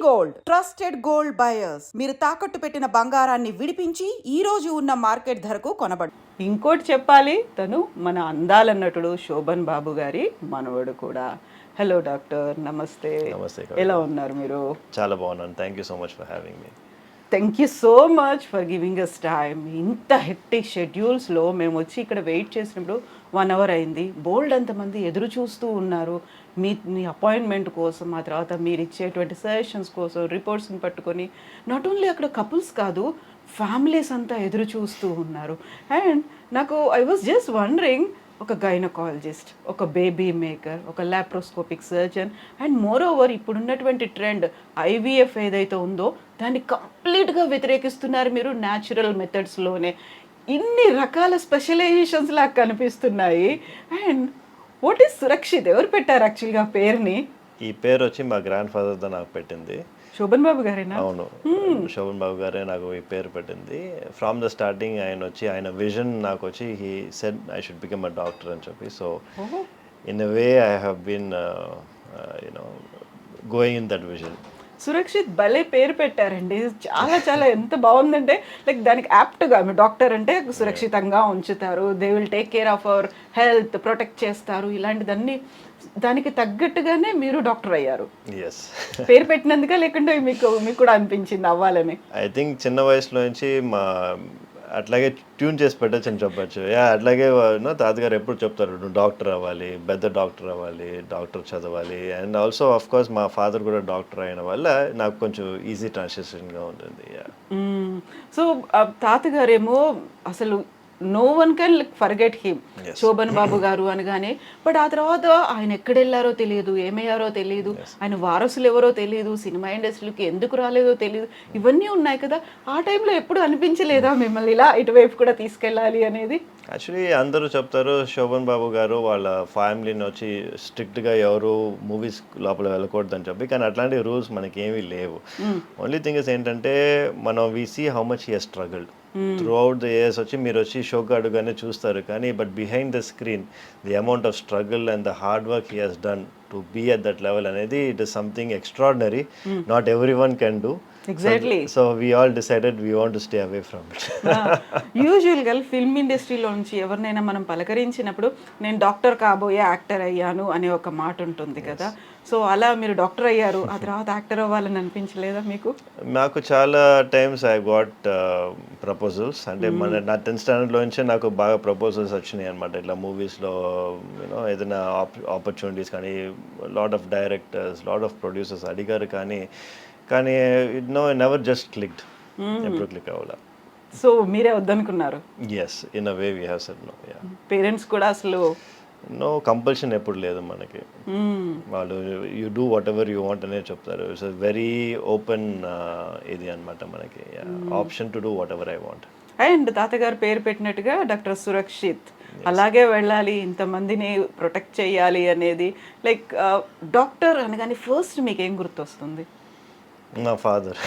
Gold trusted gold buyers మీరు తాకట్టు పెట్టిన బంగారాన్ని విడిపించి ఈ రోజు ఉన్న మార్కెట్ ధరకు కొనబడు. ఇంకోటి చెప్పాలి, తను మన అందాల నటుడు శోభన్ బాబు గారి మనవడు కూడా. హలో డాక్టర్, నమస్తే. నమస్తే. ఎలా ఉన్నారు మీరు? చాలా బాగున్నాను. Thank you so much for having me. Thank you so much for giving us time. ఇంత హెక్టిక్ షెడ్యూల్స్లో మేము వచ్చి ఇక్కడ వెయిట్ చేసినప్పుడు 1 hour అయింది. బోల్డ్ అంతమంది ఎదురు చూస్తూ ఉన్నారు మీ అపాయింట్మెంట్ కోసం, ఆ తర్వాత మీరు ఇచ్చేటువంటి సజెషన్స్ కోసం, రిపోర్ట్స్ని పట్టుకొని. నాట్ ఓన్లీ అక్కడ కపుల్స్ కాదు, ఫ్యామిలీస్ అంతా ఎదురు చూస్తూ ఉన్నారు. అండ్ నాకు ఐ వాజ్ జస్ట్ వండరింగ్, ఒక గైనకాలజిస్ట్, ఒక బేబీ మేకర్, ఒక laparoscopic surgeon, and more over ఇప్పుడున్నటువంటి ట్రెండ్ ఐవీఎఫ్ ఏదైతే ఉందో దాన్ని కంప్లీట్గా వ్యతిరేకిస్తున్నారు మీరు న్యాచురల్ మెథడ్స్లోనే. ఇన్ని రకాల స్పెషలైజేషన్స్ లాగా కనిపిస్తున్నాయి. And what is Surakshit? ఎవరు పెట్టారు యాక్చువల్గా పేరుని? ఈ పేరు వచ్చి మా గ్రాండ్ ఫాదర్ నాకు పెట్టింది. శోభన్ బాబు గారేనా? అవును, శోభన్ బాబు గారే నాకు ఈ పేరు పెట్టింది. ఫ్రమ్ ద స్టార్టింగ్ ఆయన విజన్ నాకు వచ్చి he said I should become a doctor అని చెప్పి. So in a way I have been going in that vision. Surakshit భలే పేరు పెట్టారండి. చాలా చాలా ఎంత బాగుందంటే, లైక్ దానికి యాప్ట్గా మీ డాక్టర్ అంటే సురక్షితంగా ఉంచుతారు, they will take care of our health, protect చేస్తారు, ఇలాంటిదన్నీ దానికి తగ్గట్టుగానే మీరు డాక్టర్ అయ్యారు. ఎస్. పేరు పెట్టినందుక లేకుంటే మీకు కూడా అనిపించింది అవ్వాలని? ఐ థింక్ చిన్న వయసులో నుంచి అట్లాగే ట్యూన్ చేసి పెట్టచ్చు అని చెప్పచ్చు. అట్లాగే తాతగారు ఎప్పుడు చెప్తారు, నువ్వు డాక్టర్ అవ్వాలి, పెద్ద డాక్టర్ అవ్వాలి, డాక్టర్ చదవాలి. అండ్ ఆల్సో ఆఫ్ కోర్స్ మా ఫాదర్ కూడా డాక్టర్ అయిన వల్ల నాకు కొంచెం ఈజీ ట్రాన్సిషన్గా ఉంటుంది. సో తాతగారేమో అసలు no one can forget him, Shobhan Babu గారు అనగానే. బట్ ఆ తర్వాత ఆయన ఎక్కడెళ్ళారో తెలియదు, ఏమయ్యారో తెలియదు, ఆయన వారసులు ఎవరో తెలియదు, సినిమా ఇండస్ట్రీకి ఎందుకు రాలేదో తెలియదు, ఇవన్నీ ఉన్నాయి కదా. ఆ టైంలో ఎప్పుడు అనిపించలేదా మిమ్మల్ని ఇలా ఇటువైపు కూడా తీసుకెళ్ళాలి అనేది? యాక్చువల్లీ అందరూ చెప్తారు శోభన్ బాబు గారు వాళ్ళ ఫ్యామిలీని వచ్చి స్ట్రిక్ట్గా ఎవరు మూవీస్ లోపల వెళ్ళకూడదని చెప్పి, కానీ అట్లాంటి రూల్స్ మనకి ఏమీ లేవు. ఓన్లీ థింగ్ ఇస్ ఏంటంటే మనం we see how much he has struggled throughout the years. వచ్చి మీరు వచ్చి షోకి అడుగానే చూస్తారు, కానీ but behind the screen the amount of struggle and the hard work he has done to be at that level అనేది it is something extraordinary. Not every one can do. Exactly. So we all decided we want to stay away from it. యూజువల్గా film ఇండస్ట్రీలో నుంచి ఎవరినైనా మనం పలకరించినప్పుడు నేను doctor కాబోయే actor అయ్యాను అనే ఒక మాట ఉంటుంది కదా. సో అలా మీరు డాక్టర్ అయ్యారు, ఆ తర్వాత యాక్టర్ అవ్వాలని అనిపించలేదా మీకు? నాకు చాలా టైమ్స్ ఐ గాట్ ప్రపోజల్స్. అంటే నా 10th స్టాండర్డ్లో నుంచే నాకు బాగా ప్రపోజల్స్ వచ్చినాయి అనమాట. ఇట్లా మూవీస్లో ఏదైనా ఆపర్చునిటీస్ కానీ, lot of directors, lot of producers అడిగారు, కానీ నెవర్ జస్ట్ క్లిక్డ్. ఎప్పుడు క్లిక్ అవ్వాల. సో మీరే వద్దనుకున్నారు? Yes, in a way we have said no. Parents కూడా అసలు నో కంపల్షన్ ఎప్పుడు లేదు మనకి. వాళ్ళు you do whatever you want అనే చెప్తారు. ఇట్స్ వెరీ ఓపెన్ ఇది అనమాట మనకి, option to do whatever I want. And తాతగారు పేరు పెట్టినట్టుగా డాక్టర్ సురక్షిత్ అలాగే వెళ్ళాలి, ఇంతమందిని ప్రొటెక్ట్ చేయాలి అనేది. లైక్ డాక్టర్ అనగానే ఫస్ట్ మీకు ఏం గుర్తొస్తుంది? మా father.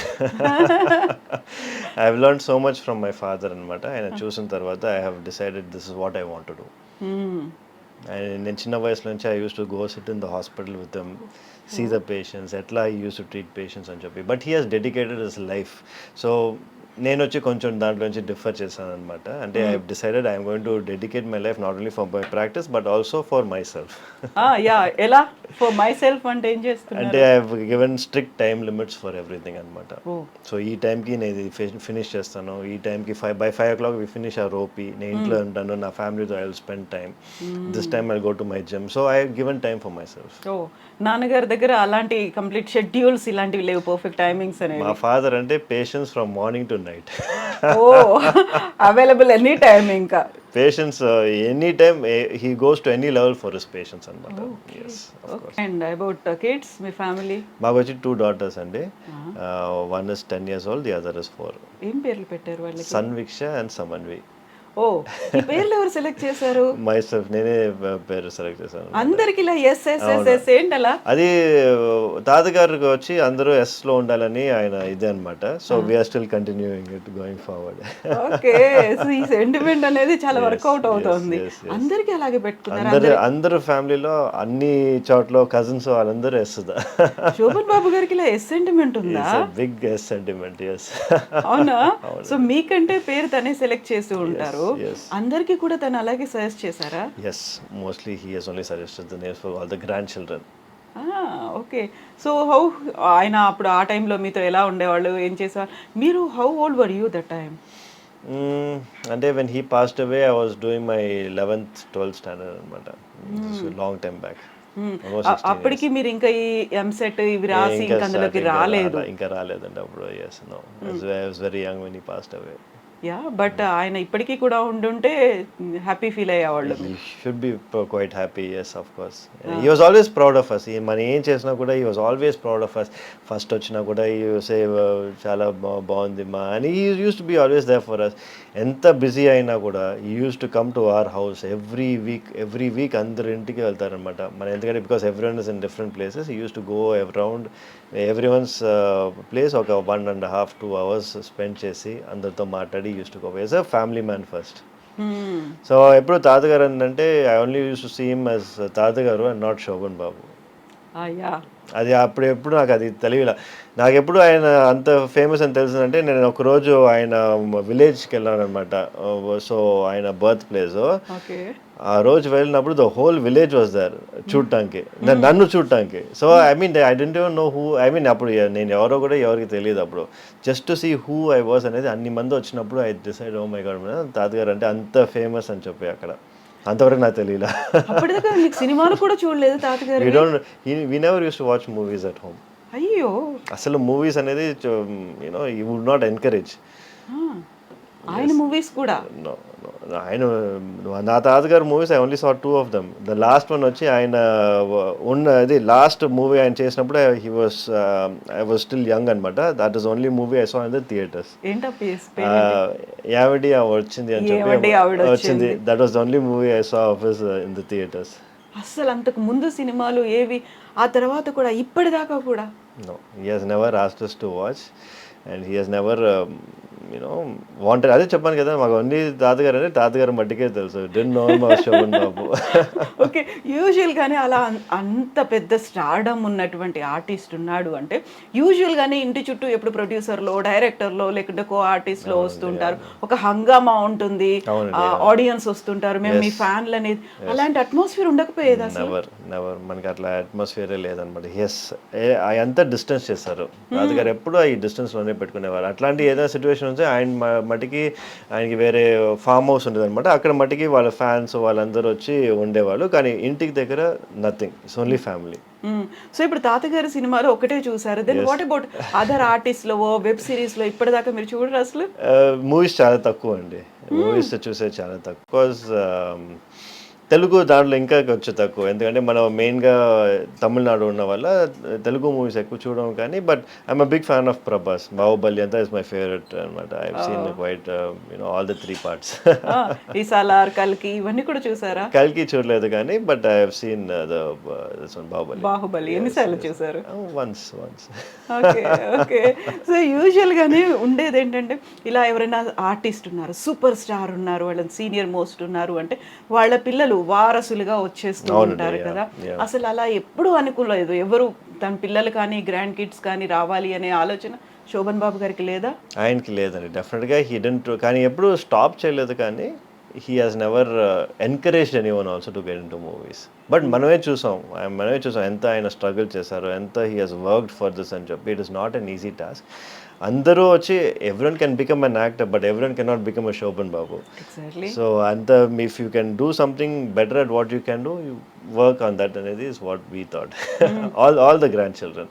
I have learned so much from my father అనమాట. ఆయన చూసిన తర్వాత I have decided this is what I want to do. నేను చిన్న వయసు నుంచి I use to go sit in the hospital with them, see the patients, ఎట్లా I use to treat patients అని చెప్పి. But he has dedicated his life. So నేను వచ్చి కొంచెం దాంట్లో నుంచి డిఫర్ చేశాను అనమాట. అంటే I decided I'm going to dedicate my life not only for my practice but also for my self. ఎలా ఫర్ మై సెల్ఫ్ అంటే ఏం చేస్తున్నారు? అంటే I have given strict time limits for everything అనమాట. సో ఈ టైంకి నేను ఇది ఫినిష్ చేస్తాను, ఈ టైంకి by 5 o'clock we finish our OP, నేను ఇంట్లో ఉంటాను, నా ఫ్యామిలీతో I will spend time, this time I go to my gym. So I given time for myself. నాన్నగారి దగ్గర అలాంటి కంప్లీట్ షెడ్యూల్స్ ఇలాంటివి లేవు, పర్ఫెక్ట్ టైమింగ్స్ అనేవి? మా ఫాదర్ అంటే patients from morning to night. Available any time, ఇంకా patients any time, he goes to any level for his patients అనమాట. అండ్ అబౌట్ కిడ్స్, మీ ఫ్యామిలీ? మాకు వచ్చి 2 daughters అండి. One is 10 years old, the other is 4. ఏం పేర్లు పెట్టారు వాళ్ళకి? సన్విక్ష అండ్ సమన్వి. ఓ, ఈ పేర్లు ఎవరు సెలెక్ట్ చేశారు? మై సెల్ఫ్, నేనే పేరు సెలెక్ట్ చేశాను. అందరికి ఇలా ఎస్ ఎస్ ఎస్ ఎస్ ఏంటి అలా? అది తాతగారికి వచ్చి అందరూ ఎస్ లో ఉండాలని ఆయన ఇదే అనమాట. So we're still continuing it going forward. Okay, so ఈ సెంటిమెంట్ అనేది చాలా వర్కౌట్ అవుతుంది. అందరికి అలాగే పెట్టుకున్నారు. అందరూ ఫ్యామిలీలో అన్ని చోట్ల కజిన్స్ వాళ్ళందరూ ఎస్. శోభన్ బాబు గారికి ఇలా ఎస్ సెంటిమెంట్ ఉందా? Big S sentiment. ఎస్. అవునా? సో మీకంటే పేరు తనే సెలెక్ట్ చేసి ఉంటారు. అందరికి కూడా తను అలాగే సజెస్ట్ చేశారా? Yes, mostly he has only suggested the names for all the grandchildren. Okay. So how ఆయన అప్పుడు ఆ టైంలో మీతో ఎలా ఉండేవాళ్ళు, ఏం చేసేవాళ్ళు? మీరు how old were you that time? అంటే when he passed away, I was doing my 11th 12th standard అనమాట. Long time back. అప్పటికి మీరు ఇంకా ఈ ఎంసెట్ ఇవి రాసి ఇంకా అందులోకి రాలేదు? ఇంకా రాలేదండి అప్పుడు. yes, no, I was very young when he passed away. Yeah, but ఆయన ఇప్పటికీ కూడా ఉండుంటే హ్యాపీ ఫీల్ అయ్యేవాళ్ళు. He should be quite happy, yes, of course. He was always proud of us. మనం ఏం చేసినా కూడా he was always proud of us. First వచ్చినా కూడా he would say చాలా బాగుంది మా అని. he used to be always there for us. ఎంత బిజీ అయినా కూడా he used to come to our house every week అందరు ఇంటికి వెళ్తారనమాట. ఎందుకంటే because everyone is in different places, he used to go around everyone's place ఒక 1.5 2 hours spend చేసి అందరితో మాట్లాడి used to go as a family man first. So ఎప్పుడు తాతగారు అంటే I only use to see him as తాతగారు and not Shobhan Babu. అది అప్పుడు ఎప్పుడు నాకు అది తెలియలే. నాకు ఎప్పుడు ఆయన అంత ఫేమస్ అని తెలిసిందంటే నేను ఒకరోజు ఆయన విలేజ్కి వెళ్ళాను అనమాట. సో ఆయన బర్త్ ప్లేస్. ఆ రోజు వెళ్ళినప్పుడు the whole village was there చూడటానికి, నన్ను చూడటానికి. So I mean I don't even know who, I mean అప్పుడు నేను ఎవరో కూడా ఎవరికి తెలియదు అప్పుడు. Just to see who I was అనేది అన్ని మంది వచ్చినప్పుడు I decide oh my god తాతగారు అంటే అంత ఫేమస్ అని చెప్పి అక్కడ. అంతవరకు నాకు తెలియలా. సినిమాలు కూడా చూడలేదు తాతగారు? we never used to watch movies at home. అయ్యో, అసలు మూవీస్ అనేది he would not encourage. ఆయన మూవీస్ కూడా? ఆయన నా తాతగారు movies I only saw 2 of them. The last one వచ్చి ఆయన ఉన్నది లాస్ట్ మూవీ ఆయన చేసినప్పుడు ఐ వాజ్ స్టిల్ యంగ్ అనమాట. That is only movie I saw in the theatres. యావడి వచ్చింది అని చెప్పి వచ్చింది. That was the only movie I saw of his in the theatres. అసలు అంతకు ముందు సినిమాలు ఏవి, ఆ తర్వాత కూడా ఇప్పటిదాకా కూడా? No, he has never asked us to watch and he has never wanted. అదే చెప్పాను కదా, మాకు అన్ని తాతగారు అంటే తాతగారు మట్టికే తెలుసు. డెంట్ నో మా శోభన్ బాబు. ఓకే, యూజువల్గానే అలా అంత పెద్ద స్టార్డమ్ ఉన్నటువంటి ఆర్టిస్ట్ ఉన్నాడు అంటే యూజువల్గానే ఇంటి చుట్టూ ఎప్పుడు ప్రొడ్యూసర్లో, డైరెక్టర్లో, లేకుంటే కో ఆర్టిస్ట్లో వస్తుంటారు. ఒక హంగామా ఉంటుంది, ఆడియన్స్ వస్తుంటారు, మేము మీ ఫ్యాన్లు అనేది. అలాంటి అట్మాస్ఫియర్ ఉండకపోయేది అసలు? నెవర్. మనకి అట్లా అట్మాస్ఫియరే లేదనమాట. అంతా డిస్టెన్స్ చేస్తారు. తాతగారు ఎప్పుడు ఈ డిస్టెన్స్లోనే పెట్టుకునేవారు. అట్లాంటి ఏదైనా సిచ్యువేషన్ ఉంటే ఆయన మట్టికి ఆయనకి వేరే ఫామ్ హౌస్ ఉంటుంది అనమాట. అక్కడ మట్టికి వాళ్ళ ఫ్యాన్స్ వాళ్ళందరూ వచ్చి ఉండేవాళ్ళు. కానీ ఇంటికి దగ్గర nothing, it's only family. So ఇప్పుడు తాతగారి సినిమాలో ఒకటే చూసారు. దెన్ వాట్ అబౌట్ అదర్ ఆర్టిస్ట్లో, వెబ్ సిరీస్లో ఇప్పటిదాకా మీరు చూడరు అసలు? మూవీస్ చాలా తక్కువ అండి. మూవీస్ చూసేది చాలా తక్కువ. బికాజ్ తెలుగు దాంట్లో ఇంకా కొంచెం తక్కువ. ఎందుకంటే మనం మెయిన్గా తమిళనాడు ఉన్న వల్ల తెలుగు మూవీస్ ఎక్కువ చూడడం. కానీ but I'm a big fan of Prabhas. Baahubali అంతా ఇస్ మై ఫేవరెట్ అనమాట. I have seen quite all the 3 parts. ఈ సాలార్, కల్కి ఇవన్నీ కూడా చూసారా? కల్కి చూడలేదు కానీ but I have seen the Baahubali. ఎన్నిసార్లు చూసారు? వన్స్. Okay okay. సో యూజువల్గానే ఉండేది ఏంటంటే ఇలా ఎవరైనా ఆర్టిస్ట్ ఉన్నారు, సూపర్ స్టార్ ఉన్నారు, వాళ్ళని సీనియర్ మోస్ట్ ఉన్నారు అంటే వాళ్ళ పిల్లలు వారసులుగా వచ్చేస్తూ ఉంటారు కదా. అసలు అలా ఎప్పుడు అనుకోలేదు ఎవరు తన పిల్లలు కానీ గ్రాండ్ కిడ్స్ కానీ రావాలి అనే ఆలోచన శోభన్ బాబు గారికి లేదా? ఆయనకి లేదండి, డెఫినెట్గా హీ డెంట్. కానీ ఎప్పుడు స్టాప్ చేయలేదు. కానీ he has never encouraged anyone also to get into movies. But మనమే చూసాం ఎంత ఆయన స్ట్రగుల్ చేశారు, ఎంత he has worked for this అని చెప్పి. It is not an easy task. అందరూ వచ్చి everyone can become an actor, but everyone cannot become a Shobhan Babu. Exactly. So if you can do something better at what you can do, you work on that అనేది is what we thought. all the grandchildren.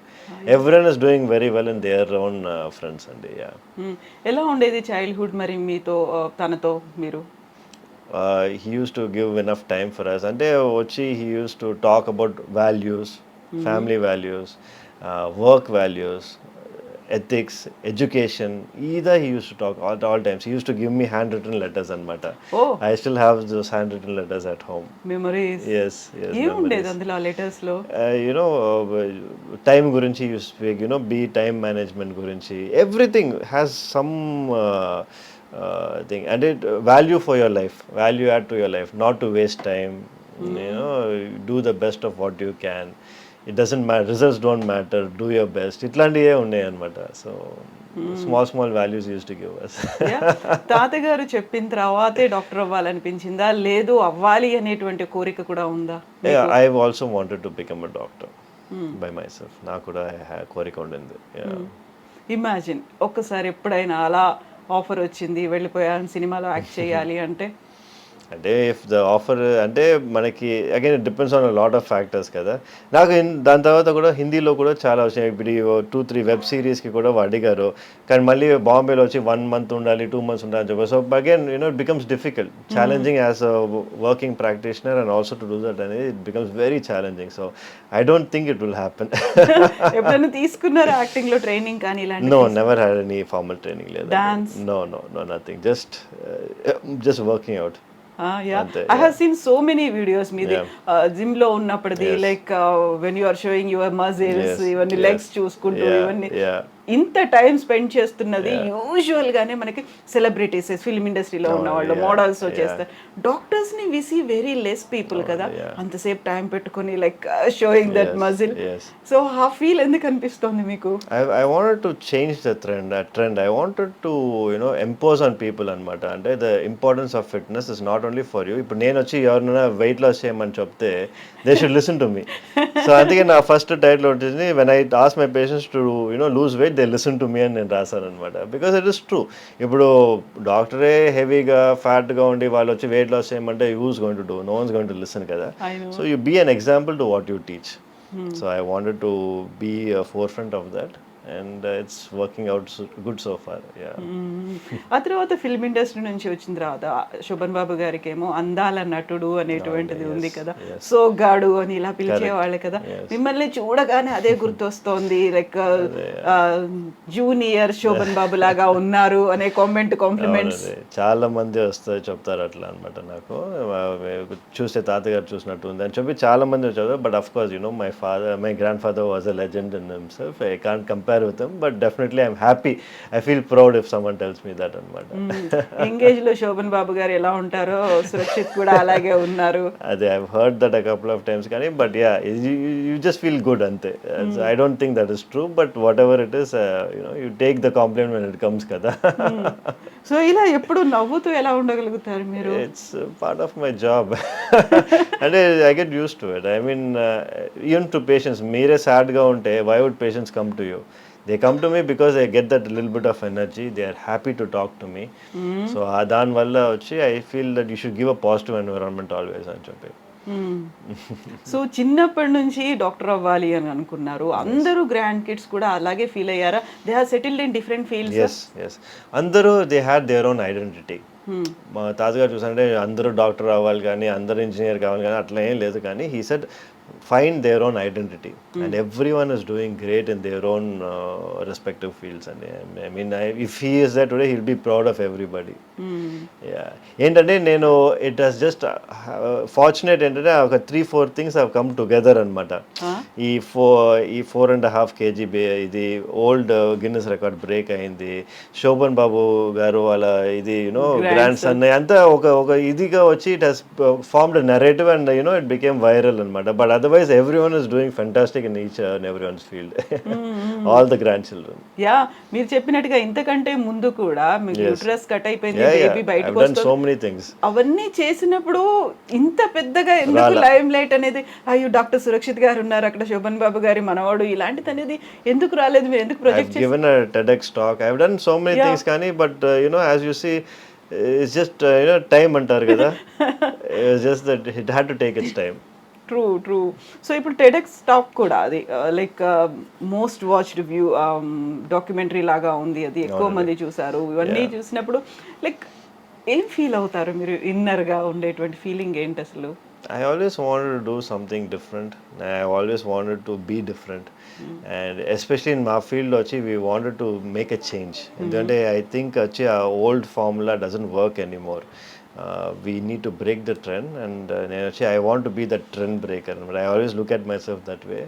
Everyone is doing very well in their own friends and yeah. ఎలా ఉండేది childhood మరి మీతో తనతో మీరు? He used to give enough time for us. అంటే వచ్చి he used to talk about values, family values, work values, ethics, education. Either he used to talk at all times. He used to give me handwritten letters anamata. Oh I still have those handwritten letters at home. Memories Yes, yes, ఏముండేది memories. అందులో ఆ letters లో? Time gurinchi you speak, be time management gurinchi. Everything has some thing, and it value for your life, value add to your life, not to waste time. Do the best of what you can. It doesn't matter, results don't matter, do your best. ఇట్లాంటివే ఉన్నాయి అనమాట. So small values use to give us. తాతగారు చెప్పిన తర్వాతే doctor అవ్వాలనిపించిందా, లేదు అవ్వాలి అనేటువంటి కోరిక కూడా ఉందా? I also wanted to become a doctor by my self. నాకు కూడా కోరిక ఉండింది. ఇమాజిన్ ఒక్కసారి ఎప్పుడైనా అలా ఆఫర్ వచ్చింది, వెళ్ళిపోయాను సినిమాలో యాక్ట్ చేయాలి అంటే? అంటే ఇఫ్ ద ఆఫర్ అంటే మనకి again it depends on lot of factors కదా. నాకు దాని తర్వాత కూడా హిందీలో కూడా చాలా వచ్చినాయి. ఇప్పుడు 2-3 వెబ్ సిరీస్కి కూడా అడిగారు, కానీ మళ్ళీ బాంబేలో వచ్చి 1 month ఉండాలి, 2 months ఉండాలి అని చెప్పి. So again it becomes difficult, challenging as a working practitioner and also to do that అనేది it becomes very challenging. So I don't think it will happen. ఎప్పుడైనా తీసుకున్నారా యాక్టింగ్ లో ట్రైనింగ్ కానీ ఇలాంటి? No, never had any formal training లేదు. Dance? No, nothing, just working out. I have seen so many videos మీది gym లో ఉన్నప్పటిది, like when you are showing your muscles, ఇవన్నీ లెగ్స్ చూసుకుంటూ ఇవన్నీ ఇంత టైం స్పెండ్ చేస్తున్నది యూజువల్ గానే మనకి సెలబ్రిటీస్, ఫిల్మ్ ఇండస్ట్రీలో ఉన్న వాళ్ళు, మోడల్స్ చేస్తారు. డాక్టర్స్ ని we see very less people కదా అంతసేపు టైం పెట్టుకొని like showing that muscle. So ఆ ఫీల్ ఎందుకు అనిపిస్తుంది మీకు? I wanted to change that trend. I wanted to impose on people అనమాట. అంటే the importance of fitness is not only for you. ఇప్పుడు నేను వచ్చి ఎవరినైనా వెయిట్ లాస్ చేయమని చెప్తే they should listen to me. So అందుకే నా ఫస్ట్ టైటిల్ వచ్చింది, when I ask my patients to lose weight, they listen to me అని నేను రాశాను అనమాట. Because it is true. ఇప్పుడు డాక్టరే హెవీగా ఫ్యాట్గా ఉండి వాళ్ళు వచ్చి వెయిట్ లాస్ చేయమంటే who's going to do? No one's going to listen కదా. So you be an example to what you teach. So I wanted to be a forefront of that, and it's working out good so far. ఆ తర్వాత film industry నుంచి వచ్చిన తర్వాత శోభన్ బాబు గారికి ఏమో అందాల నటుడు అనేటువంటిది ఉంది కదా, సోగ్గాడు అని ఇలా పిలిచేవాళ్ళు కదా. మిమ్మల్ని చూడగానే అదే గుర్తొస్తోంది, లైక్ జూనియర్ శోభన్ బాబు లాగా ఉన్నారు అనే కాంప్లిమెంట్స్ చాలా మంది వస్తారు చెప్తారు అట్లా అనమాట. నాకు చూస్తే తాతగారు చూసినట్టు ఉంది అని చెప్పి చాలా మంది వచ్చారు. But of course my grandfather was a legend in himself. I can't compare with him, but definitely I'm happy. I feel proud if someone tells me that అనమాట. ఎంగేజ్ లో శోభన్ బాబు గారు ఎలా ఉంటారో సురక్షిత్ కూడా అలాగే ఉన్నారు. అదే I've heard that a couple of times కానీ, but yeah, you just feel good అంతే. I don't think that is true, but whatever it is, you take the compliment when it comes కదా. సో ఇలా ఎప్పుడు నవ్వుతూ ఎలా ఉండగలుగుతారు మీరు? It's part of my job. And I get used to it. I mean, even to patients, మీరే సాడ్గా ఉంటే why would patients come to you? They come to me because they get that little bit of energy. They are happy to talk to me. So దాని వల్ల వచ్చి I feel that you should give a positive environment always అని చెప్పి. So చిన్నప్పటి నుంచి doctor అవ్వాలి అని అనుకున్నారు. అందరూ గ్రాండ్ కిడ్స్ కూడా అలాగే ఫీల్ అయ్యారా? They have settled in different fields. yes అందరూ they had their own identity. మా తాతగారు చూసారంటే అందరూ డాక్టర్ అవ్వాలి కానీ, అందరూ ఇంజనీర్ కావాలి కానీ అట్లా ఏం లేదు. కానీ he said find their own identity, and everyone is doing great in their own respective fields. And I mean, if he is there today, he'll be proud of everybody. ఏంటంటే నేను it has just fortunate ఏంటంటే ఒక 3-4 things have come together అనమాట. ఈ 4.5 kg ఇది old Guinness record break అయింది. శోభన్ బాబు గారు వాళ్ళ ఇది గ్రాండ్ సన్ అంతా ఒక ఇదిగా వచ్చి it has formed narrative and it became viral అనమాట. But otherwise everyone is doing fantastic in each and everyone's field. All the grandchildren. మీరు చెప్పినట్టుగా ఇంతకంటే ముందు కూడా మీకు యూట్రస్ కట్ అయిపోయింది, బేబీ బయటకు వస్తుంది, so many things. అవన్నీ చేసినప్పుడు ఇంత పెద్దగా ఎందుకు లైమ్ లైట్ అనేది, అయ్యో డాక్టర్ సురక్షిత్ గారు ఉన్నారు అక్కడ, శోభన్ బాబు గారి మనవాడు, ఇలాంటిది అనేది ఎందుకు రాలేదు? మీరు ఎందుకు ప్రొజెక్ట్ చేశారు? I've given a TEDx talk. I've done so many things కానీ, but as you see, it's just time అంటారు కదా. It's just that it had to take its time. True. So ఇప్పుడు టెడెక్స్ టాక్ కూడా అది like most watched view documentary లాగా ఉంది, అది ఎక్కువ మంది చూసారు. ఇవన్నీ చూసినప్పుడు లైక్ ఏం ఫీల్ అవుతారు మీరు? ఇన్నర్గా ఉండేటువంటి ఫీలింగ్ ఏంటి అసలు? I always wanted to do something different. I always wanted to be different. And especially in my field, we wanted to make a change. And I think our old formula doesn't work anymore. We need to break the trend, and I want to be the trend breaker. But I always look at myself that way,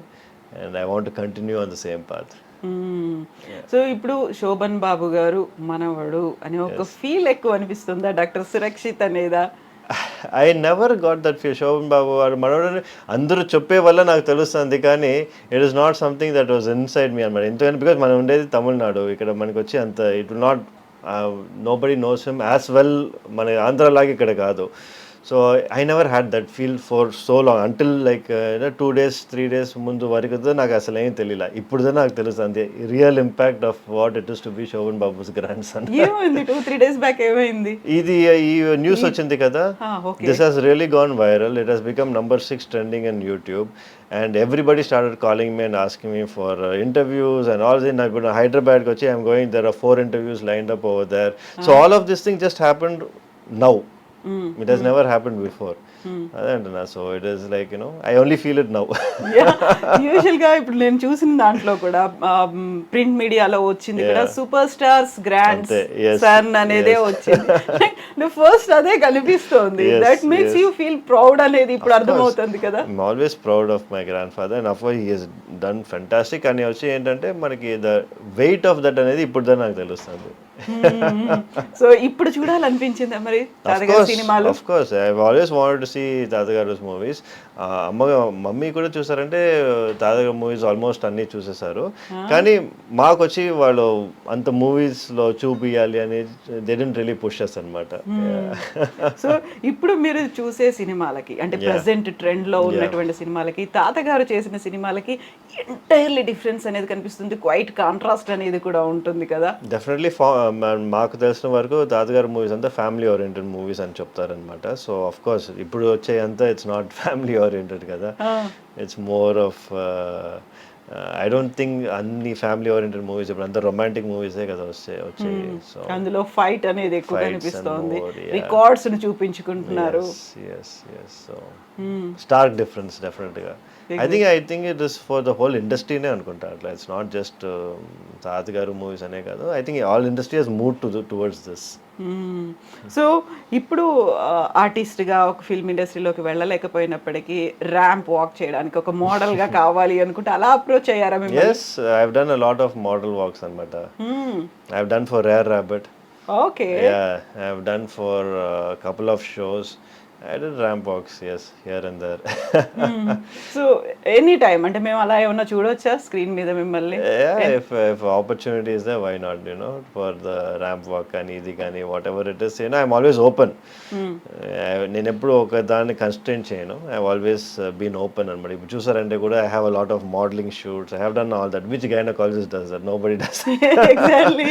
and I want to continue on the same path. So ఇప్పుడు శోభన్ బాబు గారు మనవడు అనే ఒక feel ఎక్కువ అనిపిస్తుందా doctor Surakshit అనేదా? I never got that feel. Shobhan Babu వాడు మనోడని అందరూ చెప్పే వల్ల నాకు తెలుస్తుంది, కానీ it is not something that was inside me అనమాట. ఎందుకంటే బికాజ్ మనం ఉండేది తమిళనాడు, ఇక్కడ మనకి వచ్చి అంత it will not nobody knows him as well, మన ఆంధ్రలాగా ఇక్కడ కాదు. So I never had that feel for so long until like 2 days 3 days ముందు వరకు నాకు అసలు ఏం తెలియలే. ఇప్పుడు నాకు తెలుస్తుంది real impact of what it is to be Shobhan Babu's grandson. ఏమైంది 2-3 days బ్యాక్ ఏమైంది? ఇది ఈ న్యూస్ వచ్చింది కదా, this has really gone viral. It has become number 6 trending in YouTube, and everybody started calling me and asking me for interviews and all this. Nagu Hyderabad kochi I'm going, there are 4 interviews lined up over there. So all of this thing just happened now. It has never happened before. So it is like, I only feel it now. Usual గా ఇప్పుడు నేను చూసిన దాంట్లో కూడా print మీడియాలో వచ్చింది కూడా super stars grand son అనేదే వచ్చింది. ఫస్ట్ అదే కనిపిస్తోంది. That makes you feel proud అనేది ఇప్పుడు అర్థమవుతుంది కదా. I'm always proud of my grandfather, and of course he has done fantastic. అని వచ్చి ఏంటంటే మనకి the weight of that అనేది ఇప్పుడు నాకు తెలుస్తుంది. సో ఇప్పుడు చూడాలనిపించిందా మరి తాతగారి సినిమాలు? Of course, I've always wanted to see తాతగారు's movies. Mummy కూడా చూసారంటే తాతగారు మూవీస్ ఆల్మోస్ట్ అన్నీ చూసేసారు, కానీ మాకు వచ్చి వాళ్ళు అంత మూవీస్లో చూపియాలి అని they didn't really push us అనమాట. సో ఇప్పుడు మీరు చూసే సినిమాలకి అంటే ప్రెసెంట్ ట్రెండ్ లో ఉన్నటువంటి సినిమాలకి తాతగారు చేసిన సినిమాలకి ఎంటైర్లీ డిఫరెన్స్ అనేది కనిపిస్తుంది. క్వైట్ కాంట్రాస్ట్ అనేది కూడా ఉంటుంది కదా. డెఫినెట్లీ మాకు తెలిసిన వరకు తాతగారు మూవీస్ అంతా ఫ్యామిలీ ఓరియంటెడ్ మూవీస్ అని చెప్తారనమాట. సో ఆఫ్ కోర్స్ ఇప్పుడు వచ్చే అంతా ఇట్స్ నాట్ ఫ్యామిలీ ఓరియంటెడ్ కదా, it's more of I don't think అన్ని ఫ్యామిలీ ఓరియంటెడ్ మూవీస్ ఇప్పుడు అంతా రొమాంటిక్ మూవీసే కదా వచ్చాయి. సో అందులో ఫైట్ అనేది ఎక్కువ కనిపిస్తుంది, రికార్డ్స్ ని చూపించుకుంటున్నారు. సో స్టార్క్ డిఫరెన్స్ డెఫినెట్గా. I think it is for the whole industry ne anukunta atla. It's not just తాతగారు మూవీస్ అనే కాదు. I think all industry has moved towards this. So ఇప్పుడు ఆర్టిస్ట్ గా ఒక ఫిల్మ్ ఇండస్ట్రీలోకి వెళ్ళలేకపోయినప్పటికీ ర్యాంప్ వాక్ చేయడానికి ఒక మోడల్ గా కావాలి అనుకుంటే అలా అప్రోచ్ అయ్యారా మీరు? Yes, I've done a lot of model walks anamata. I've done for Rare Rabbit. Okay. Yeah, I've done for a couple of shows. I did ramp walks, yes, here and there. So any time అంటే మేము అలా ఏమన్నా చూడొచ్చా screen మీద మిమ్మల్ని? Yeah, if opportunity is there, why not, for the ramp walk కానీ ఇది కానీ whatever it is, I'm always open. నేను ఎప్పుడు ఒక దాన్ని కన్స్ట్రెయిన్ చేయను. I've always been open అనమాట. ఇప్పుడు చూసారంటే కూడా I have a lot of modeling shoots. I have done all that. Which gynecologist does that? Nobody does. Exactly.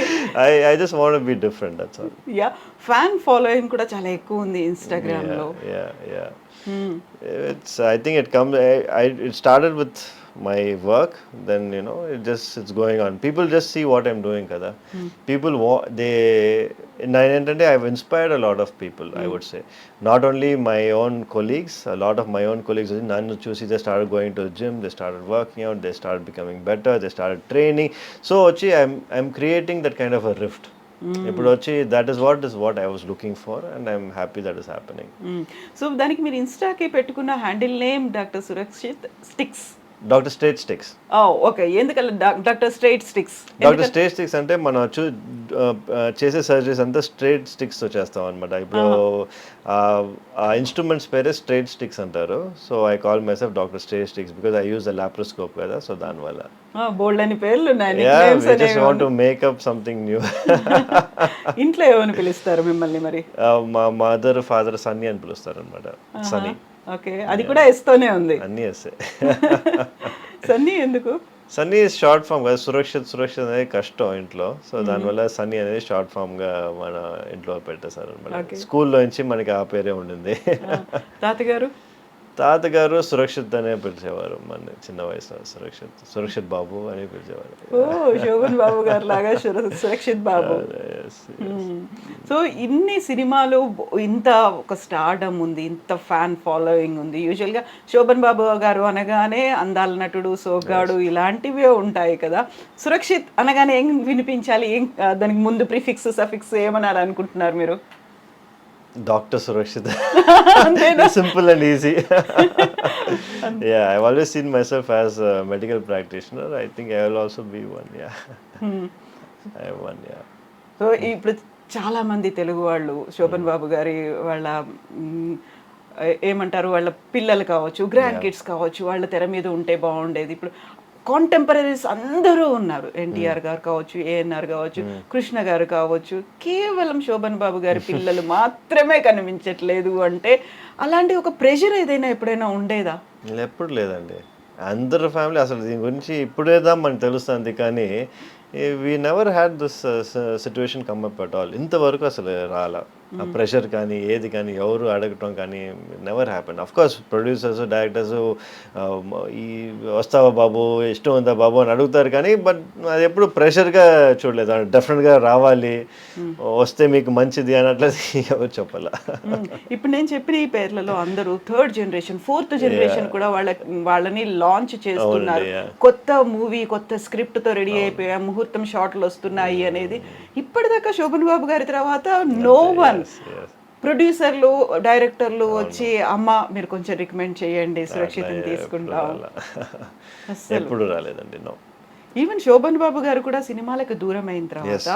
I just want to be different, that's all. Yeah, fan following కూడా చాలా ఎక్కువ ఉంది Instagram లో. Yeah. It's I think it comes it started with my work, then it's going on. People just see what I'm doing kada. People I've inspired a lot of people, I would say. Not only my own colleagues, a lot of my own colleagues nannu chusi they started going to the gym, they started working out, they started becoming better, they started training. So I'm creating that kind of a rift. ఇప్పుడు వచ్చి that is what I was looking for, and I'm happy that is happening. So దానికి మీరు ఇన్స్టాకి పెట్టుకున్న handle name doctor Surakshit sticks. Doctor straight sticks. Okay, ఎందుకలా doctor straight sticks? Doctor straight sticks అంటే మనం చేసే సర్జరీస్ అంతా స్ట్రైట్ స్టిక్స్తో చేస్తాం అనమాట. ఇప్పుడు ఆ ఇన్స్ట్రుమెంట్స్ పేరే స్ట్రైట్ స్టిక్స్ అంటారు. So I call my self doctor straight sticks because I use the laparoscope కదా, సో దానివల్ల. బోల్డ్ అని పేర్లు ఉన్నాయి. Just want to make up something new. ఇంట్లో ఏమని పిలుస్తారు మిమ్మల్ని మరి? మా మదర్ ఫాదర్ సన్నీ అని పిలుస్తారు అనమాట. సన్నీ. ఓకే, అది కూడా ఎస్తోనే ఉంది. అన్నీ ఎస్సే. సన్నీ ఎందుకు? సన్నీ షార్ట్ ఫామ్ కదా. సురక్షిత్ అనేది కష్టం ఇంట్లో, సో దానివల్ల సన్నీ అనేది షార్ట్ ఫామ్ గా మన ఇంట్లో పెట్టేశారు అనమాట. స్కూల్లో నుంచి మనకి ఆ పేరే ఉండింది. తాతగారు సురక్షిత్ అనే పిలిచేవారు మన చిన్న వయసులో. సురక్షిత్ బాబు అని పిలిచేవారు. శోభన్ బాబు గారు లాగా సురక్షిత్ బాబు. సో ఇన్ని సినిమాలు ఇంత ఒక స్టార్డమ్ ఉంది, ఇంత ఫ్యాన్ ఫాలోయింగ్ ఉంది. యూజువల్గా శోభన్ బాబు గారు అనగానే అందాల నటుడు, సోగ్గాడు ఇలాంటివే ఉంటాయి కదా. సురక్షిత్ అనగానే ఏం వినిపించాలి, ఏం దానికి ముందు ప్రిఫిక్స్ సఫిక్స్ ఏమనాలి అనుకుంటున్నారు మీరు? డాక్టర్ సురక్షిత్. అంతేనా? Simple and easy. Yeah, I've always seen myself as a medical practitioner. I think I will also be one. Yeah. I have one. Yeah. So ఇప్పుడు చాలా మంది తెలుగు వాళ్ళు శోభన్ బాబు గారి వాళ్ళ ఏమంటారు, వాళ్ళ పిల్లలు కావచ్చు, గ్రాండ్ కిడ్స్ కావచ్చు, వాళ్ళ తెర మీద ఉంటే బాగుండేది. ఇప్పుడు కాంటెంపరీస్ అందరూ ఉన్నారు. ఎన్టీఆర్ గారు కావచ్చు, ఏఎన్ఆర్ కావచ్చు, కృష్ణ గారు కావచ్చు. కేవలం శోభన్ బాబు గారి పిల్లలు మాత్రమే కనిపించట్లేదు అంటే అలాంటి ఒక ప్రెషర్ ఏదైనా ఎప్పుడైనా ఉండేదా? ఎప్పుడు లేదండి. అందరు ఫ్యామిలీ అసలు దీని గురించి ఇప్పుడేదా మనకు తెలుస్తుంది, కానీ we never had this situation come up at all. ఇంతవరకు అసలు రాలా ఆ ప్రెషర్ కానీ ఏది కానీ ఎవరు అడగటం కానీ never happen. Of course producers, directors ఈ వస్తావా బాబు, ఇష్టం ఉందా బాబు అని అడుగుతారు, కానీ బట్ అది ఎప్పుడు ప్రెషర్గా చూడలేదు. డెఫినెట్గా రావాలి, వస్తే మీకు మంచిది అన్నట్లేదు ఎవరు చెప్పాలా. ఇప్పుడు నేను చెప్పిన ఈ పేర్లలో అందరూ థర్డ్ జనరేషన్, ఫోర్త్ జనరేషన్ కూడా వాళ్ళని లాంచ్ చేస్తున్నారు. కొత్త మూవీ, కొత్త స్క్రిప్ట్ తో రెడీ అయిపోయా, ముహూర్తం షాట్లు వస్తున్నాయి అనేది. ఇప్పటిదాకా శోభన్ బాబు గారి తర్వాత నో వన్ ప్రొడ్యూసర్లు, డైరెక్టర్లు వచ్చి అమ్మ మీరు కొంచెం రికమెండ్ చేయండి, సురక్షితం తీసుకుంటాం, ఎప్పుడు రాలేదండి. నో. ఈవెన్ శోభన్ బాబు గారు కూడా సినిమాలకు దూరం అయిన తర్వాత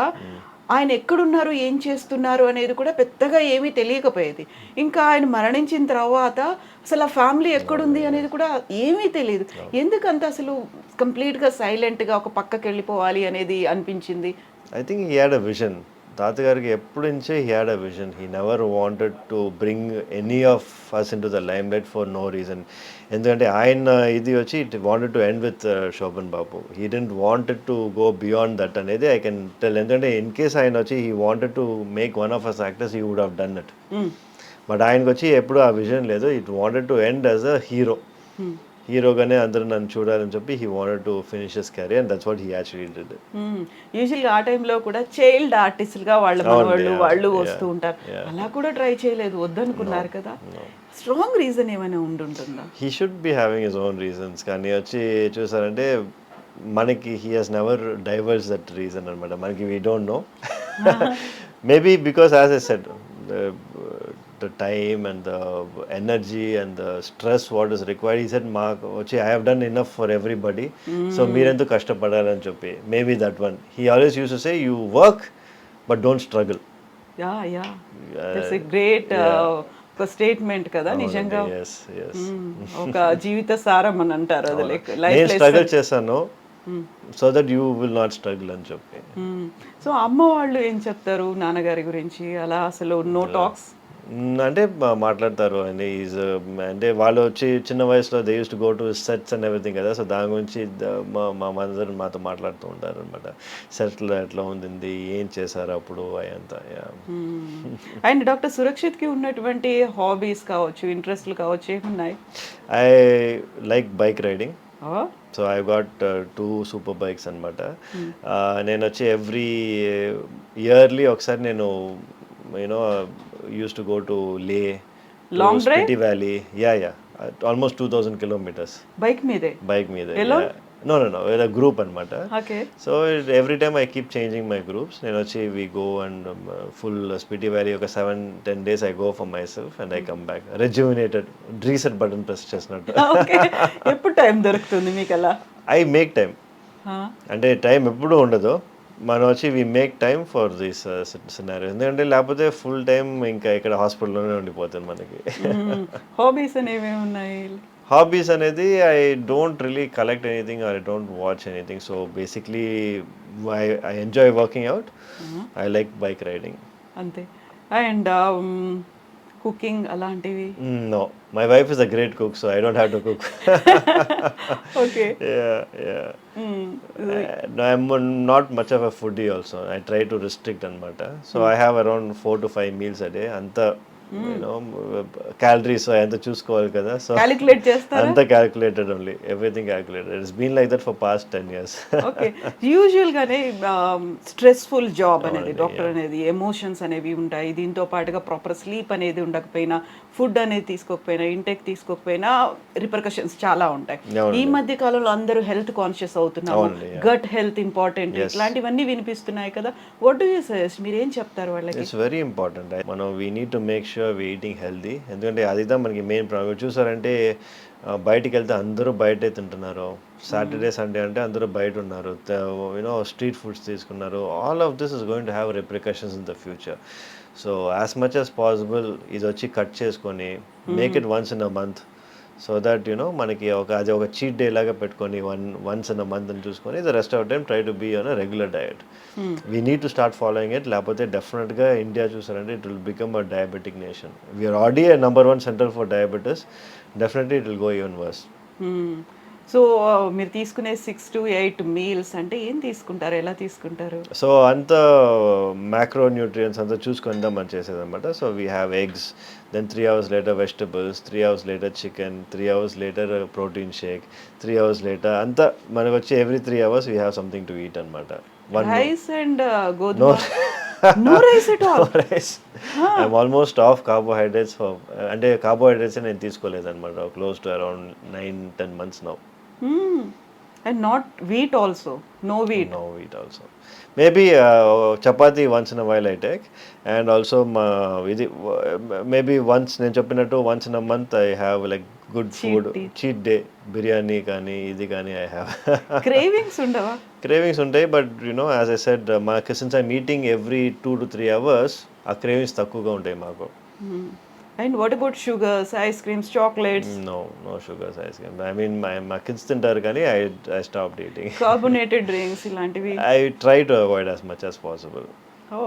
ఆయన ఎక్కడున్నారు, ఏం చేస్తున్నారు అనేది కూడా పెద్దగా ఏమీ తెలియకపోయేది. ఇంకా ఆయన మరణించిన తర్వాత అసలు ఆ ఫ్యామిలీ ఎక్కడుంది అనేది కూడా ఏమీ తెలియదు. ఎందుకంత అసలు కంప్లీట్గా సైలెంట్గా ఒక పక్కకి వెళ్ళిపోవాలి అనేది అనిపించింది? I think he had a vision. తాతగారికి ఎప్పటి నుంచే he had a vision. He never wanted to bring any of us into the limelight for no reason. ఎందుకంటే ఆయన ఇది వచ్చి it wanted to end with Shobhan Babu. He didn't wanted to go beyond that అనేది I can tell. ఎందుకంటే in case ఆయన వచ్చి he wanted to make one of us actors, he would have done it. But ఆయనకు వచ్చి ఎప్పుడు ఆ vision లేదు. It wanted to end as a hero. హీరోగానే అందరూ నన్ను చూడాలని చెప్పి he wanted to finish his career, and that's what he actually did. యూజువల్గా ఆ టైంలో కూడా చైల్డ్ ఆర్టిస్ట్గా వాళ్ళ మనవాళ్ళు వాళ్ళు వస్తూ ఉంటారు. అలా కూడా ట్రై చేయలేదు, వద్దనుకున్నారు కదా. స్ట్రాంగ్ రీజన్ ఏమైనా ఉంటుందా? He should be having his own reasons, కానీ వచ్చి చూసారంటే మనకి he has never divorce that reason అనమాట. మనకి we don't know. Maybe because as I said, the time and the energy and the stress what is required, he said I have done enough for everybody, so meerendu kashtapadalani cheppi, maybe that one. He always used to say you work but don't struggle. Yeah that's a great ఒక statement కదా నిజంగా. ఒక జీవిత సారం అని అంటారు అది. Like నేను struggle చేశాను so that you will not struggle అని చెప్పి. సో అమ్మ వాళ్ళు ఏం చెప్తారు నాన్నగారి గురించి? అలా అసలు నో టాక్స్ అంటే మాట్లాడతారు అండి. ఈజ్ అంటే వాళ్ళు వచ్చి చిన్న వయసులో they use to go to sets and everything కదా. సో దాని గురించి మా మదర్ మాతో మాట్లాడుతూ ఉంటారు అనమాట. సెట్లో ఎట్లా ఉంది, ఏం చేశారు అప్పుడు అయంతా. అండ్ డాక్టర్ సురక్షిత్కి ఉన్నటువంటి హాబీస్ కావచ్చు, ఇంట్రెస్ట్లు కావచ్చు, ఏమున్నాయి? I like bike riding. So I got 2 super bikes అనమాట. నేను వచ్చి ఎవ్రీ ఇయర్లీ ఒకసారి నేను you know used to go to Leh, long drive, Spiti Valley. Yeah, almost 2000 kilometers bike meede. Yeah. No with a group anamata. Okay. So every time I keep changing my groups. Nenu vachi we go and full Spiti Valley oka 7-10 days I go for myself and I come back rejuvenated, reset button press chesnattu. Okay. eppudu time doruktundi meeku ala? I make time. అంటే time ఎప్పుడు ఉండదు. మనం వచ్చి we make time for this scenario. ఎందుకంటే లేకపోతే full time ఇంకా ఇక్కడ హాస్పిటల్లోనే ఉండిపోతుంది మనకి. హాబీస్ అనేవి ఉన్నాయి? హాబీస్ అనేది I don't really collect anything or I don't watch anything. So basically I enjoy working out. I like bike riding అంతే. అండ్ కుకింగ్ అలాంటివి? No, my wife is a great cook, so I don't have to cook. Okay. Yeah. No, I'm not much of a foodie also. I try to restrict anamata. So I have around 4 to 5 meals a day. Anta you know calories ఎంత చూసుకోవాలి కదా, so calculate చేస్తారా? అంత calculated only, everything calculated. It's been like that for past 10 years. Okay. యూజువల్గానే stressful job అనేది, అవునండి, doctor అనేది emotions అనేవి ఉంటాయి. దీంతో పాటుగా ప్రాపర్ స్లీప్ అనేది ఉండకపోయినా, ఫుడ్ అనేది తీసుకోకపోయినా, ఇంటెక్ తీసుకోకపోయినా రిపర్కషన్స్ చాలా ఉంటాయి. ఈ అవునండి. మధ్య కాలంలో అందరూ హెల్త్ కాన్షియస్ అవుతున్నారు. అవునండి, yeah. Gut health important, Yes. ఇట్లాంటివన్నీ వినిపిస్తున్నాయి కదా. What do you suggest? మీరు ఏం చెప్తారు వాళ్ళకి? It's very important. మనం we need to make sure we eating healthy. ఎందుకంటే అదిదా మనకి మెయిన్ ప్రాబ్లం. చూసారంటే బయటికి వెళ్తే అందరూ బయటే తింటున్నారు. సాటర్డే సండే అంటే అందరూ బయట ఉన్నారు, యూనో స్ట్రీట్ ఫుడ్స్ తీసుకున్నారు. All of this is going to have repercussions in the future. So as much as possible ఇది వచ్చి కట్ చేసుకొని make it once in a month, so that you know మనకి అది ఒక చీట్ డే లాగా పెట్టుకొని once in a month అని చూసుకొని the rest of time try to be on a regular diet. We need to start following it. లేకపోతే డెఫినెట్గా India చూసారంటే it will become a diabetic nation. We're already a number 1 centre for diabetes. Definitely it will go even worse. So మీరు తీసుకునే 6 to 8 meals అంటే ఏం తీసుకుంటారు, ఎలా తీసుకుంటారు? సో అంత మ్యాక్రో న్యూట్రియన్స్ అంతా చూసుకొని మనం చేసేదన్నమాట. So we have eggs, then 3 hours later vegetables, 3 hours later chicken, 3 hours later protein shake, 3 hours later అంతా మనకు వచ్చి every 3 hours we have something to eat అనమాట. రైస్ అండ్ గోధుమ? No rice at all? Rice. I'm almost off carbohydrates. అంటే carbohydrates నేను తీసుకోలేదన్నమాట close to around 9-10 months now. And not wheat also? No wheat? No wheat also. Maybe chapati once in a while I take, and also maybe once నేను చెప్పినట్టు once in a month I have like good food, cheat day, biryani కానీ ఇది కానీ I have. Cravings ఉండవా? Cravings ఉంటాయి, but you know as I said మాకు since I'm eating every 2 to 3 hours ఆ cravings తక్కువగా ఉంటాయి మాకు. And what about sugars, ice creams, chocolates? No sugars, ice cream. I mean మా kids తింటారు కానీ I stopped eating. Carbonated drinks ఇలాంటివి? I try to avoid as much as possible. Oh,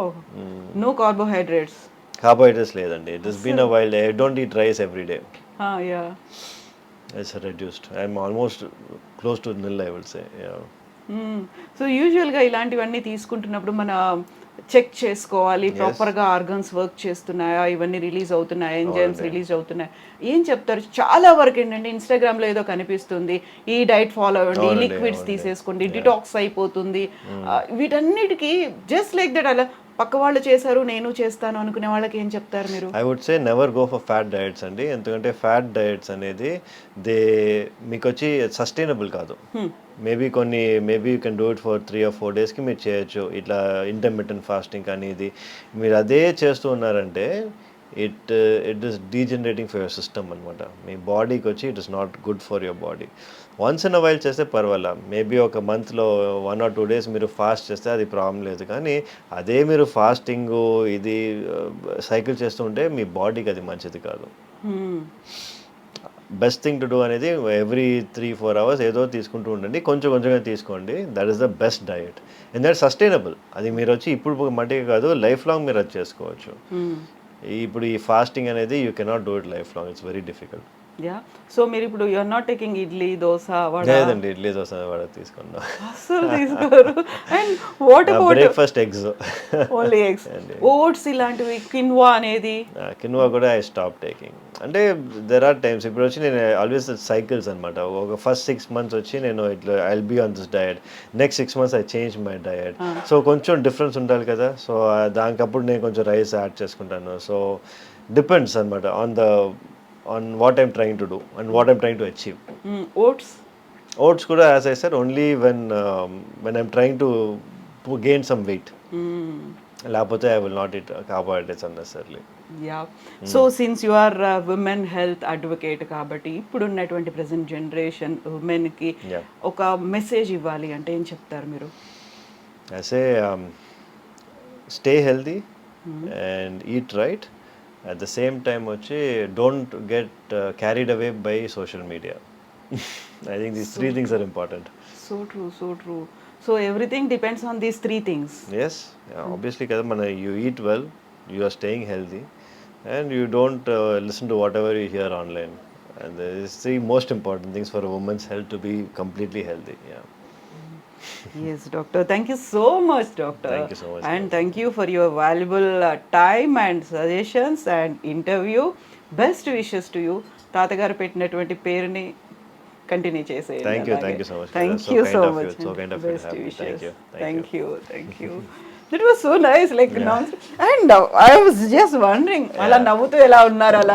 no carbohydrates? Carbohydrates లేదండి. It has been a while. I don't eat rice every day. Yeah. It's reduced. I'm almost close to nil, I would say. Yeah. So యూజువల్గా ఇలాంటివన్నీ తీసుకుంటున్నప్పుడు మన check చేసుకోవాలి, ప్రాపర్గా organs work చేస్తున్నాయా, ఇవన్నీ release అవుతున్నాయా, enzymes release అవుతున్నాయా, ఏం చెప్తారు? చాలా వరకు ఏంటంటే ఇన్స్టాగ్రామ్లో ఏదో కనిపిస్తుంది, ఈ డైట్ ఫాలో అవ్వండి, ఈ లిక్విడ్స్ తీసేసుకోండి, డిటాక్స్ అయిపోతుంది. వీటన్నిటికీ జస్ట్ లైక్ దట్ అలా పక్క వాళ్ళు చేశారు నేను చేస్తాను అనుకునే వాళ్ళకి ఏం చెప్తారు మీరు? I would say never go for fat diets అండి. ఎందుకంటే ఫ్యాట్ డయట్స్ అనేది మీకు వచ్చి సస్టైనబుల్ కాదు. Maybe you can do it for 3 or 4 daysకి మీరు చేయొచ్చు. ఇట్లా ఇంటర్మిటెంట్ ఫాస్టింగ్ కానీ ఇది మీరు అదే చేస్తూ ఉన్నారంటే it is degenerating for your system అనమాట. మీ బాడీకి వచ్చి it is not good for your body. Once in a while చేస్తే పర్వాలా, మేబీ ఒక మంత్లో 1 or 2 days మీరు ఫాస్ట్ చేస్తే అది ప్రాబ్లం లేదు. కానీ అదే మీరు ఫాస్టింగ్ ఇది సైకిల్ చేస్తూ ఉంటే మీ బాడీకి అది మంచిది కాదు. బెస్ట్ థింగ్ టు డూ అనేది ఎవ్రీ 3-4 hours ఏదో తీసుకుంటూ ఉండండి, కొంచెం కొంచెంగా తీసుకోండి. That is the best diet. ఎందుకంటే సస్టైనబుల్. అది మీరు వచ్చి ఇప్పుడు మట్టిగా కాదు, లైఫ్ లాంగ్ మీరు అది చేసుకోవచ్చు. ఇప్పుడు ఈ ఫాస్టింగ్ అనేది you cannot do it life long. It's very difficult. Yeah. So మీరు ఇప్పుడు you are not taking idli, dosa, vada? లేదండి, ఇడ్లీ దోశ వడ తీసుకున్నాం. అసలు తీసుకోరు. And what about breakfast eggs? Only eggs. Oats ఇలాంటివి, కిన్వా అనేది? కిన్వా కూడా ఐ స్టాప్ టేకింగ్. అంటే దెర్ ఆర్ టైమ్స్ ఇప్పుడు వచ్చి నేను ఆల్వేస్ సైకిల్స్ అనమాట. ఒక ఫస్ట్ 6 months వచ్చి నేను ఇట్లా I will be on this diet, next 6 months I change my diet. So కొంచెం డిఫరెన్స్ ఉండాలి కదా. సో దానికప్పుడు నేను కొంచెం రైస్ యాడ్ చేసుకుంటాను. సో డిపెండ్స్ అనమాట on what I'm trying to do and what I'm trying to achieve. Oats kuda, as I said, only when I'm trying to gain some weight. Lapothe I will not eat carbohydrates unnecessarily. Yeah. So since you are a women health advocate kabatti ippudu unnatuvanti present generation women ki oka message ivvali ante em cheptaru meeru? I say stay healthy and eat right. At the same time వచ్చి don't get carried away by social media. I think these 3 things are important. So true. So everything depends on these 3 things. Yes, yeah, obviously kada mana you eat well, you are staying healthy, and you don't listen to whatever you hear online. And these 3 most important things for a woman's health to be completely healthy. Yeah. Yes, doctor. Thank you so much, doctor. Thank you so much, And thank you for your valuable time and suggestions and interview. Best wishes to you. తాతగారు పెట్టినటువంటి పేరుని continue చేసేయండి. Thank you so much. Thank So you kind so of you. Much. So kind of you to best have me. Wishes. Thank you. Thank you. That was so nice, like and I was just wondering అలా నవ్వుతూ ఎలా ఉన్నారు అలా